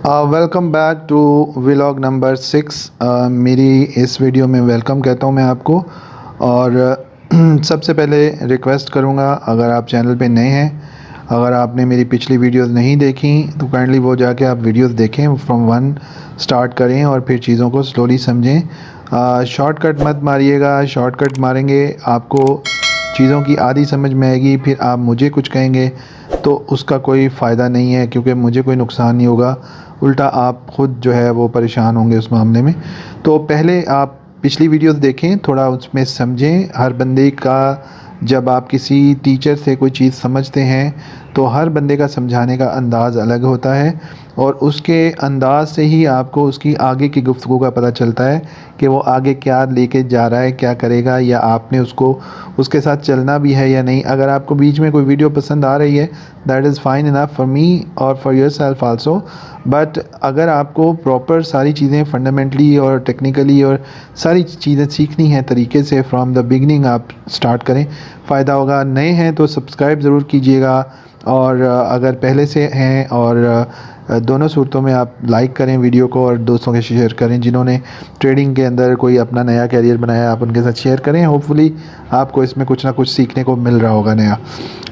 Welcome back to vlog number 6। मेरी इस video में वेलकम कहता हूँ मैं आपको। और सबसे पहले रिक्वेस्ट करूँगा, अगर आप चैनल पे नए हैं, अगर आपने मेरी पिछली वीडियोस नहीं देखी तो काइंडली वो जाके आप वीडियोस देखें, फ्रॉम वन स्टार्ट करें और फिर चीज़ों को स्लोली समझें। शॉर्टकट मत मारिएगा, शॉर्टकट मारेंगे आपको चीज़ों की आधी समझ में आएगी, फिर आप मुझे कुछ कहेंगे तो उसका कोई फ़ायदा नहीं है, क्योंकि मुझे कोई नुकसान नहीं होगा, उल्टा आप ख़ुद जो है वो परेशान होंगे उस मामले में। तो पहले आप पिछली वीडियोस देखें, थोड़ा उसमें समझें। हर बंदे का, जब आप किसी टीचर से कोई चीज़ समझते हैं तो हर बंदे का समझाने का अंदाज़ अलग होता है, और उसके अंदाज़ से ही आपको उसकी आगे की गुफ्तगू का पता चलता है कि वो आगे क्या लेके जा रहा है, क्या करेगा, या आपने उसको उसके साथ चलना भी है या नहीं। अगर आपको बीच में कोई वीडियो पसंद आ रही है, that is fine enough for me और for yourself also. But अगर आपको प्रॉपर सारी चीज़ें फंडामेंटली और टेक्निकली और सारी चीज़ें सीखनी है तरीके से, फ्रॉम द बिगनिंग आप स्टार्ट करें, फ़ायदा होगा। नए हैं तो सब्सक्राइब ज़रूर कीजिएगा, और अगर पहले से हैं और दोनों सूरतों में आप लाइक करें वीडियो को और दोस्तों के शेयर करें। जिन्होंने ट्रेडिंग के अंदर कोई अपना नया कैरियर बनाया, आप उनके साथ शेयर करें। होपफुली आपको इसमें कुछ ना कुछ सीखने को मिल रहा होगा नया।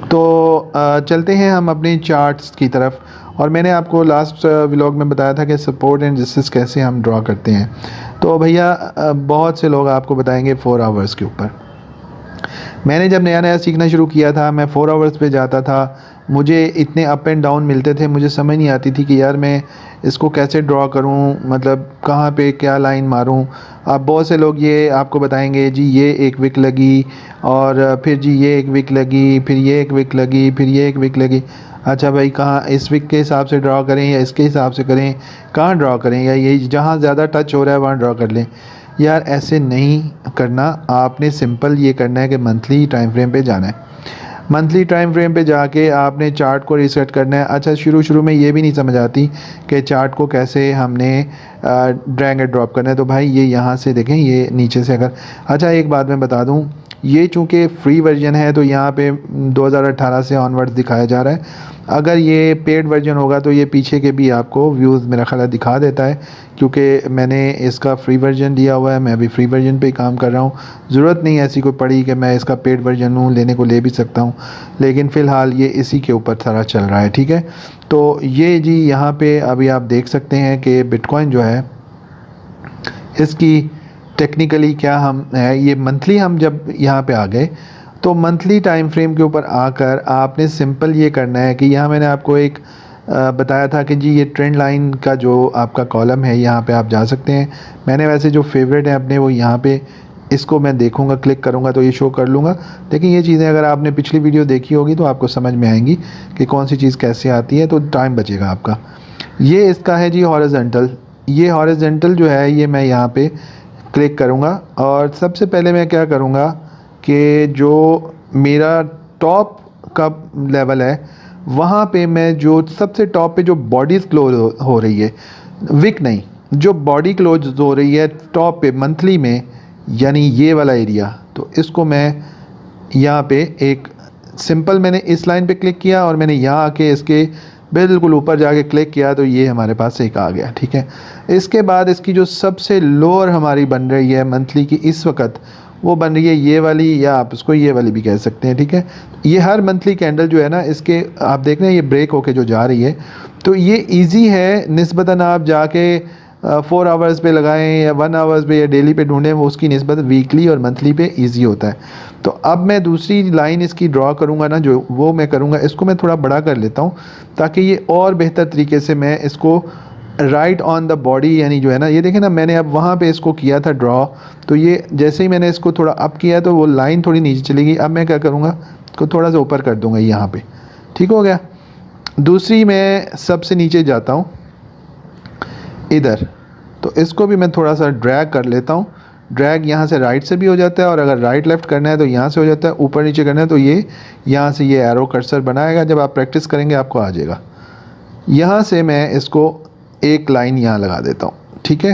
तो चलते हैं हम अपने चार्ट्स की तरफ। और मैंने आपको लास्ट व्लॉग में बताया था कि सपोर्ट एंड रेजिस्टेंस कैसे हम ड्रॉ करते हैं। तो भैया बहुत से लोग आपको बताएंगे 4 आवर्स के ऊपर। मैंने जब नया नया सीखना शुरू किया था, मैं 4 आवर्स पे जाता था, मुझे इतने अप एंड डाउन मिलते थे, मुझे समझ नहीं आती थी कि यार मैं इसको कैसे ड्रॉ करूं, मतलब कहाँ पे क्या लाइन मारूं। अब बहुत से लोग ये आपको बताएंगे जी ये एक विक लगी, और फिर जी ये एक विक लगी, फिर ये एक विक लगी, फिर ये एक विक लगी। अच्छा भाई, कहाँ इस विक के हिसाब से ड्रॉ करें या इसके हिसाब से करें, कहाँ ड्रॉ करें, या यही जहाँ ज़्यादा टच हो रहा है वहाँ ड्रॉ कर लें। यार ऐसे नहीं करना, आपने सिंपल ये करना है कि मंथली टाइम फ्रेम पे जाना है। मंथली टाइम फ्रेम पे जाके आपने चार्ट को रीसेट करना है। अच्छा, शुरू में ये भी नहीं समझ आती कि चार्ट को कैसे हमने ड्रैग एंड ड्रॉप करना है। तो भाई ये यहाँ से देखें, ये नीचे से अगर, अच्छा एक बात मैं बता दूँ, ये चूँकि फ्री वर्जन है तो यहाँ पे 2018 से ऑनवर्ड्स दिखाया जा रहा है। अगर ये पेड वर्जन होगा तो ये पीछे के भी आपको व्यूज़ मेरा ख्याल दिखा देता है, क्योंकि मैंने इसका फ्री वर्जन लिया हुआ है, मैं अभी फ्री वर्जन पे ही काम कर रहा हूँ। ज़रूरत नहीं ऐसी कोई पड़ी कि मैं इसका पेड वर्जन हूँ, लेने को ले भी सकता हूँ, लेकिन फ़िलहाल ये इसी के ऊपर सारा चल रहा है। ठीक है, तो ये जी यहाँ पे अभी आप देख सकते हैं कि बिटकॉइन जो है इसकी टेक्निकली क्या हम है, ये मंथली हम जब यहाँ पे आ गए तो मंथली टाइम फ्रेम के ऊपर आकर आपने सिंपल ये करना है कि यहाँ मैंने आपको एक बताया था कि जी ये ट्रेंड लाइन का जो आपका कॉलम है, यहाँ पे आप जा सकते हैं। मैंने वैसे जो फेवरेट है अपने वो यहाँ पे, इसको मैं देखूंगा, क्लिक करूंगा तो ये शो कर लूँगा। लेकिन ये चीज़ें अगर आपने पिछली वीडियो देखी होगी तो आपको समझ में आएंगी कि कौन सी चीज़ कैसे आती है, तो टाइम बचेगा आपका। ये इसका है जी हॉरिजॉन्टल। ये हॉरिजॉन्टल जो है ये मैं यहाँ पे क्लिक करूँगा, और सबसे पहले मैं क्या करूँगा कि जो मेरा टॉप का लेवल है वहाँ पे मैं जो सबसे टॉप पे जो बॉडीज़ क्लोज हो रही है, विक नहीं, जो बॉडी क्लोज हो रही है टॉप पे मंथली में, यानी ये वाला एरिया, तो इसको मैं यहाँ पे एक सिंपल मैंने इस लाइन पे क्लिक किया और मैंने यहाँ आके इसके बिल्कुल ऊपर जाके क्लिक किया तो ये हमारे पास एक आ गया। ठीक है, इसके बाद इसकी जो सबसे लोअर हमारी बन रही है मंथली की इस वक्त, वो बन रही है ये वाली, या आप इसको ये वाली भी कह सकते हैं। ठीक है, ये हर मंथली कैंडल जो है ना, इसके आप देख रहे हैं ये ब्रेक होके जो जा रही है, तो ये इजी है निस्बतन। आप जाके 4 आवर्स पे लगाएं या 1 आवर्स पे या डेली पे ढूंढें, वो उसकी निस्बत वीकली और मंथली पे इजी होता है। तो अब मैं दूसरी लाइन इसकी ड्रॉ करूँगा ना, जो वो मैं करूँगा, इसको मैं थोड़ा बड़ा कर लेता हूँ ताकि ये और बेहतर तरीके से मैं इसको राइट ऑन द बॉडी, यानी जो है ना, ये देखें ना, मैंने अब वहाँ पे इसको किया था ड्रॉ, तो ये जैसे ही मैंने इसको थोड़ा अप किया तो वो लाइन थोड़ी नीचे चलेगी। अब मैं क्या करूँगा, इसको थोड़ा सा ऊपर कर दूँगा यहाँ पे। ठीक हो गया। दूसरी मैं सबसे नीचे जाता हूँ इधर, तो इसको भी मैं थोड़ा सा ड्रैग कर लेता हूँ। ड्रैग यहाँ से राइट से भी हो जाता है, और अगर राइट लेफ़्ट करना है तो यहाँ से हो जाता है, ऊपर नीचे करना है तो ये यहाँ से ये एरो कर्सर बनाएगा। जब आप प्रैक्टिस करेंगे आपको आ जाएगा। यहाँ से मैं इसको एक लाइन यहाँ लगा देता हूँ। ठीक है,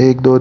1 2